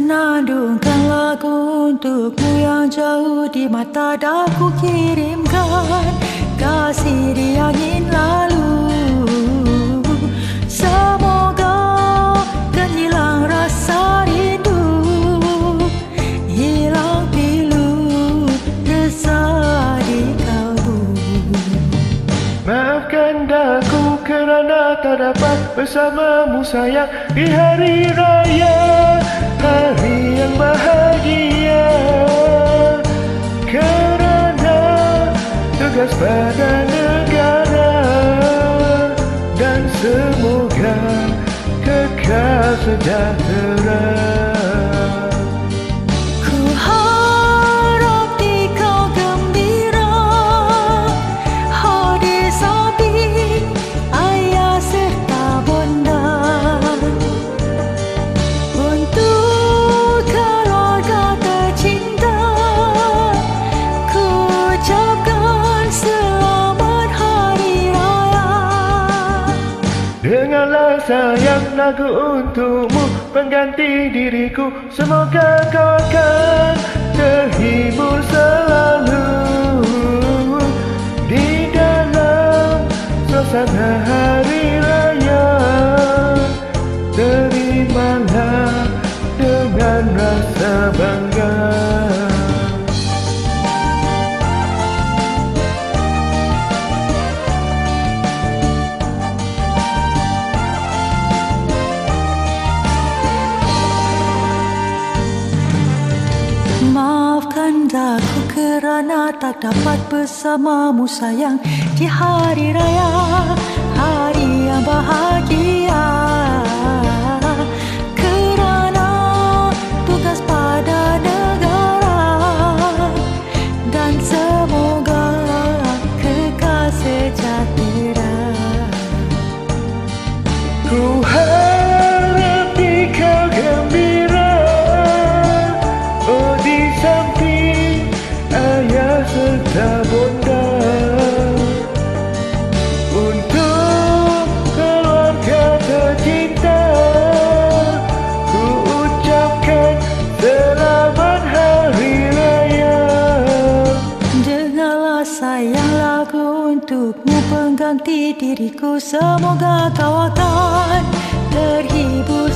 Senandungkan lagu untukmu yang jauh di mata daku kirimkan kasih di angin lalu. Semoga kan hilang rasa rindu, hilang pilu resah di kalbu. Maafkan daku kerana tak dapat bersamamu sayang di hari raya, hari yang bahagia. Kerana tugas pada negara, dan semoga kekal sejahtera. Ku harap di kau gembira, hadir samping ayah serta bonda. Untuk keluarga tercinta, ku ucapkan selamat hari raya. Dengarlah sayang lagu untukmu pengganti diriku. Semoga kau akan terhibur selalu di dalam suasana hari raya. Terimalah dengan rasa bangga. Maafkan aku kerana tak dapat bersamamu sayang di hari raya, hari yang bahagia. Kerana tugas pada negara, dan semoga kekal sejahtera. Ku harap di kau gembira, oh di samping ayah serta bonda. Untuk keluarga tercinta, ku ucapkan selamat hari raya. Dengarlah sayang lagu untukmu pengganti diriku. Semoga kau akan terhibur